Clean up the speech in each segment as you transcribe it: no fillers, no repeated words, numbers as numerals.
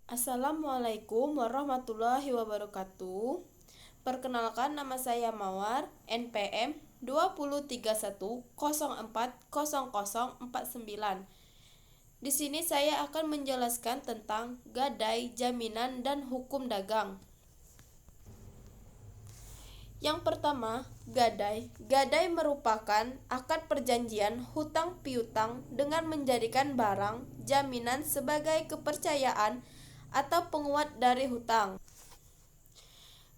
Assalamualaikum warahmatullahi wabarakatuh. Perkenalkan, nama saya Mawar, NPM 2031040049. Di sini saya akan menjelaskan tentang gadai, jaminan, dan hukum dagang. Yang pertama, gadai. Gadai merupakan akad perjanjian hutang piutang dengan menjadikan barang jaminan sebagai kepercayaan atau penguat dari hutang.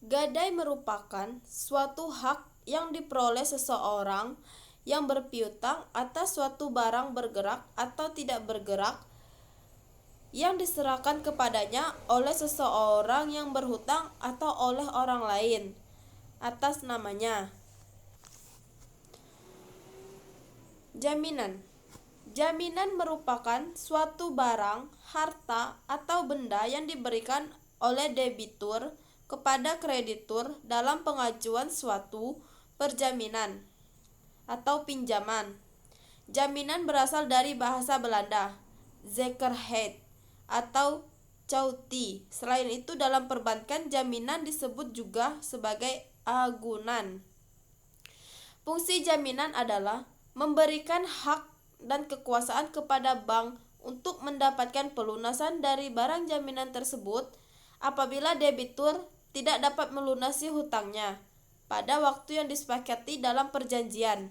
Gadai merupakan suatu hak yang diperoleh seseorang yang berpiutang atas suatu barang bergerak atau tidak bergerak yang diserahkan kepadanya oleh seseorang yang berhutang atau oleh orang lain atas namanya. Jaminan. Jaminan merupakan suatu barang, harta, atau benda yang diberikan oleh debitur kepada kreditur dalam pengajuan suatu perjaminan atau pinjaman. Jaminan berasal dari bahasa Belanda, zekerheid atau cautie. Selain itu, dalam perbankan, jaminan disebut juga sebagai agunan. Fungsi jaminan adalah memberikan hak dan kekuasaan kepada bank untuk mendapatkan pelunasan dari barang jaminan tersebut apabila debitur tidak dapat melunasi hutangnya pada waktu yang disepakati dalam perjanjian.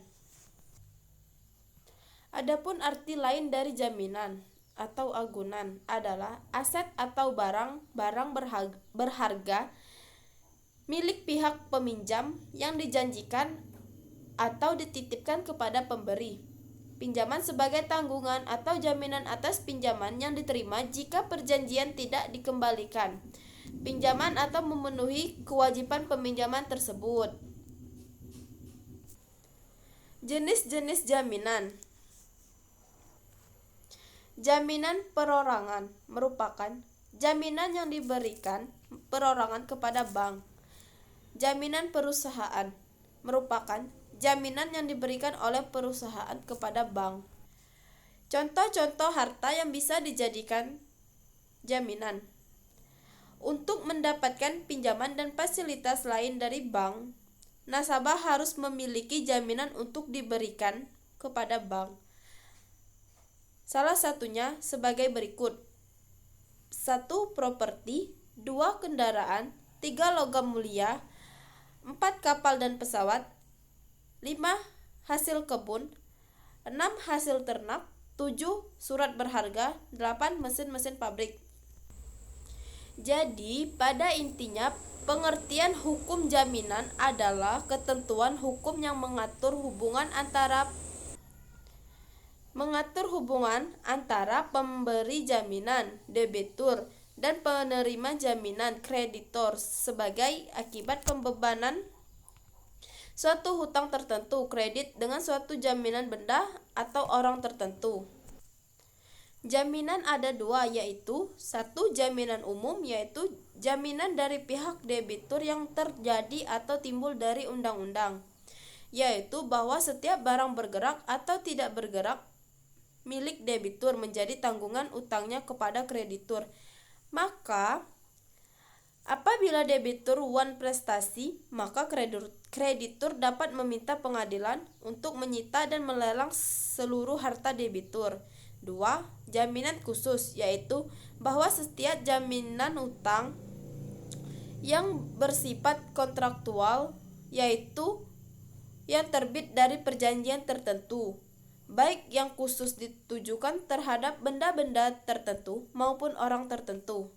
Adapun arti lain dari jaminan atau agunan adalah aset atau barang berharga milik pihak peminjam yang dijanjikan atau dititipkan kepada pemberi. Pinjaman sebagai tanggungan atau jaminan atas pinjaman yang diterima jika perjanjian tidak dikembalikan pinjaman atau memenuhi kewajiban peminjaman tersebut. Jenis-jenis jaminan. Jaminan perorangan merupakan jaminan yang diberikan perorangan kepada bank. Jaminan perusahaan merupakan jaminan yang diberikan oleh perusahaan kepada bank. Contoh-contoh harta yang bisa dijadikan jaminan. Untuk mendapatkan pinjaman dan fasilitas lain dari bank, nasabah harus memiliki jaminan untuk diberikan kepada bank. Salah satunya sebagai berikut: 1. Properti, 2. Kendaraan, 3. Logam mulia, 4. Kapal dan pesawat, 5. Hasil kebun, 6. Hasil ternak, 7. Surat berharga, 8. Mesin-mesin pabrik. Jadi, pada intinya, pengertian hukum jaminan adalah ketentuan hukum yang mengatur hubungan antara pemberi jaminan, debitur, dan penerima jaminan, kreditor, sebagai akibat pembebanan suatu hutang tertentu, kredit dengan suatu jaminan benda atau orang tertentu. Jaminan ada dua, yaitu 1. Jaminan umum, yaitu jaminan dari pihak debitur yang terjadi atau timbul dari undang-undang, yaitu bahwa setiap barang bergerak atau tidak bergerak milik debitur menjadi tanggungan utangnya kepada kreditur. Maka apabila debitur wan prestasi, maka kreditur dapat meminta pengadilan untuk menyita dan melelang seluruh harta debitur. 2. Jaminan khusus, yaitu bahwa setiap jaminan utang yang bersifat kontraktual, yaitu yang terbit dari perjanjian tertentu, baik yang khusus ditujukan terhadap benda-benda tertentu maupun orang tertentu.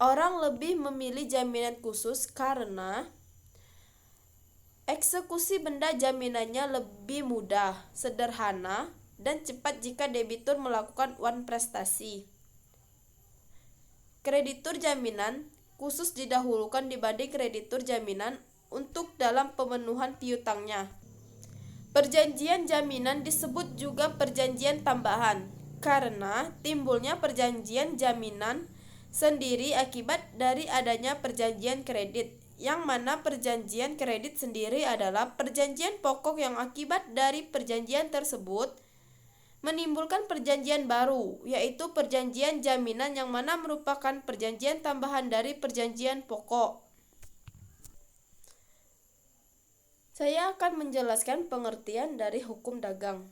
Orang lebih memilih jaminan khusus karena eksekusi benda jaminannya lebih mudah, sederhana, dan cepat jika debitur melakukan wan prestasi. Kreditur jaminan khusus didahulukan dibanding kreditur jaminan untuk dalam pemenuhan piutangnya. Perjanjian jaminan disebut juga perjanjian tambahan karena timbulnya perjanjian jaminan sendiri akibat dari adanya perjanjian kredit yang mana perjanjian kredit sendiri adalah perjanjian pokok yang akibat dari perjanjian tersebut menimbulkan perjanjian baru, yaitu perjanjian jaminan yang mana merupakan perjanjian tambahan dari perjanjian pokok. Saya akan menjelaskan pengertian dari hukum dagang.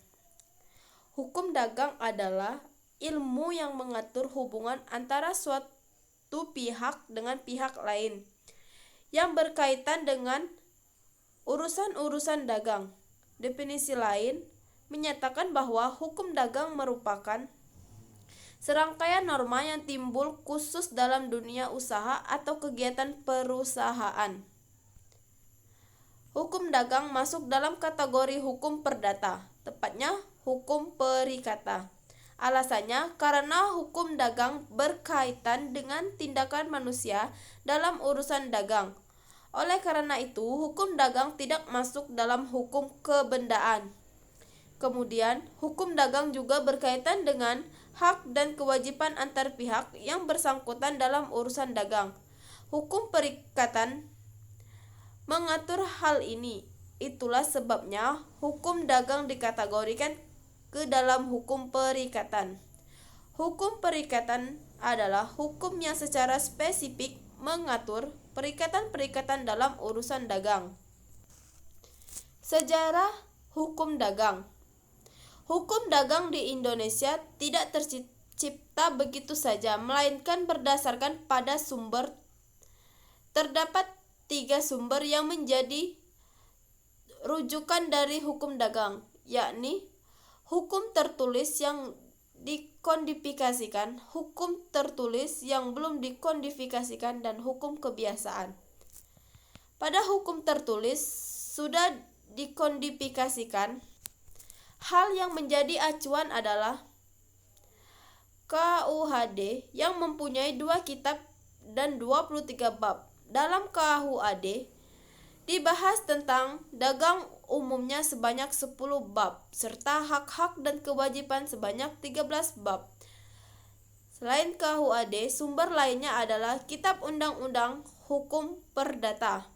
Hukum dagang adalah ilmu yang mengatur hubungan antara suatu pihak dengan pihak lain yang berkaitan dengan urusan-urusan dagang. Definisi lain menyatakan bahwa hukum dagang merupakan serangkaian norma yang timbul khusus dalam dunia usaha atau kegiatan perusahaan. Hukum dagang masuk dalam kategori hukum perdata, tepatnya hukum perikata. Alasannya karena hukum dagang berkaitan dengan tindakan manusia dalam urusan dagang. Oleh karena itu, hukum dagang tidak masuk dalam hukum kebendaan. Kemudian, hukum dagang juga berkaitan dengan hak dan kewajiban antar pihak yang bersangkutan dalam urusan dagang. Hukum perikatan mengatur hal ini. Itulah sebabnya hukum dagang dikategorikan ke dalam hukum perikatan. Hukum perikatan adalah hukum yang secara spesifik mengatur perikatan-perikatan dalam urusan dagang. Sejarah hukum dagang. Hukum dagang di Indonesia tidak tercipta begitu saja, melainkan berdasarkan pada sumber. Terdapat 3 sumber yang menjadi rujukan dari hukum dagang, yakni hukum tertulis yang dikodifikasikan, hukum tertulis yang belum dikodifikasikan, dan hukum kebiasaan. Pada hukum tertulis sudah dikodifikasikan, hal yang menjadi acuan adalah KUHD yang mempunyai 2 kitab dan 23 bab. Dalam KUHD dibahas tentang dagang umumnya sebanyak 10 bab, serta hak-hak dan kewajiban sebanyak 13 bab. Selain KUHD, sumber lainnya adalah Kitab Undang-Undang Hukum Perdata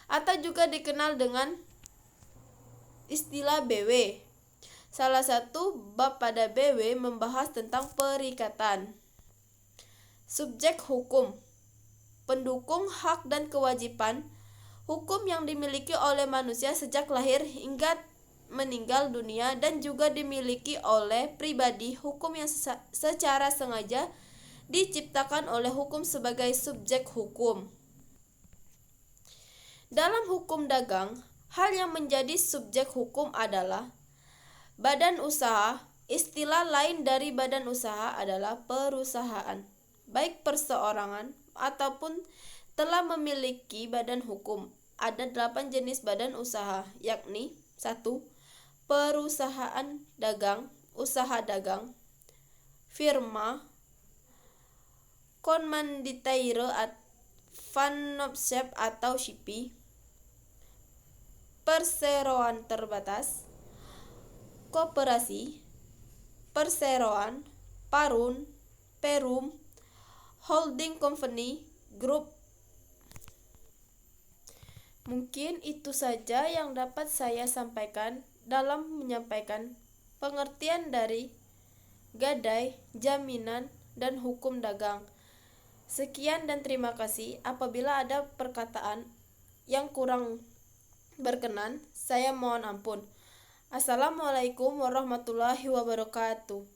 atau juga dikenal dengan istilah BW. Salah satu bab pada BW membahas tentang perikatan. Subjek hukum, pendukung hak dan kewajiban hukum yang dimiliki oleh manusia sejak lahir hingga meninggal dunia, dan juga dimiliki oleh pribadi hukum yang secara sengaja diciptakan oleh hukum sebagai subjek hukum. Dalam hukum dagang, hal yang menjadi subjek hukum adalah badan usaha. Istilah lain dari badan usaha adalah perusahaan, baik perseorangan ataupun telah memiliki badan hukum. Ada 8 jenis badan usaha, yakni 1. Perusahaan dagang, usaha dagang, firma, komanditaire, Vanopslep atau SIPI, perseroan terbatas, koperasi, perseroan, parun, perum, holding company, grup. Mungkin itu saja yang dapat saya sampaikan dalam menyampaikan pengertian dari gadai, jaminan, dan hukum dagang. Sekian dan terima kasih. Apabila ada perkataan yang kurang berkenan, saya mohon ampun. Assalamualaikum warahmatullahi wabarakatuh.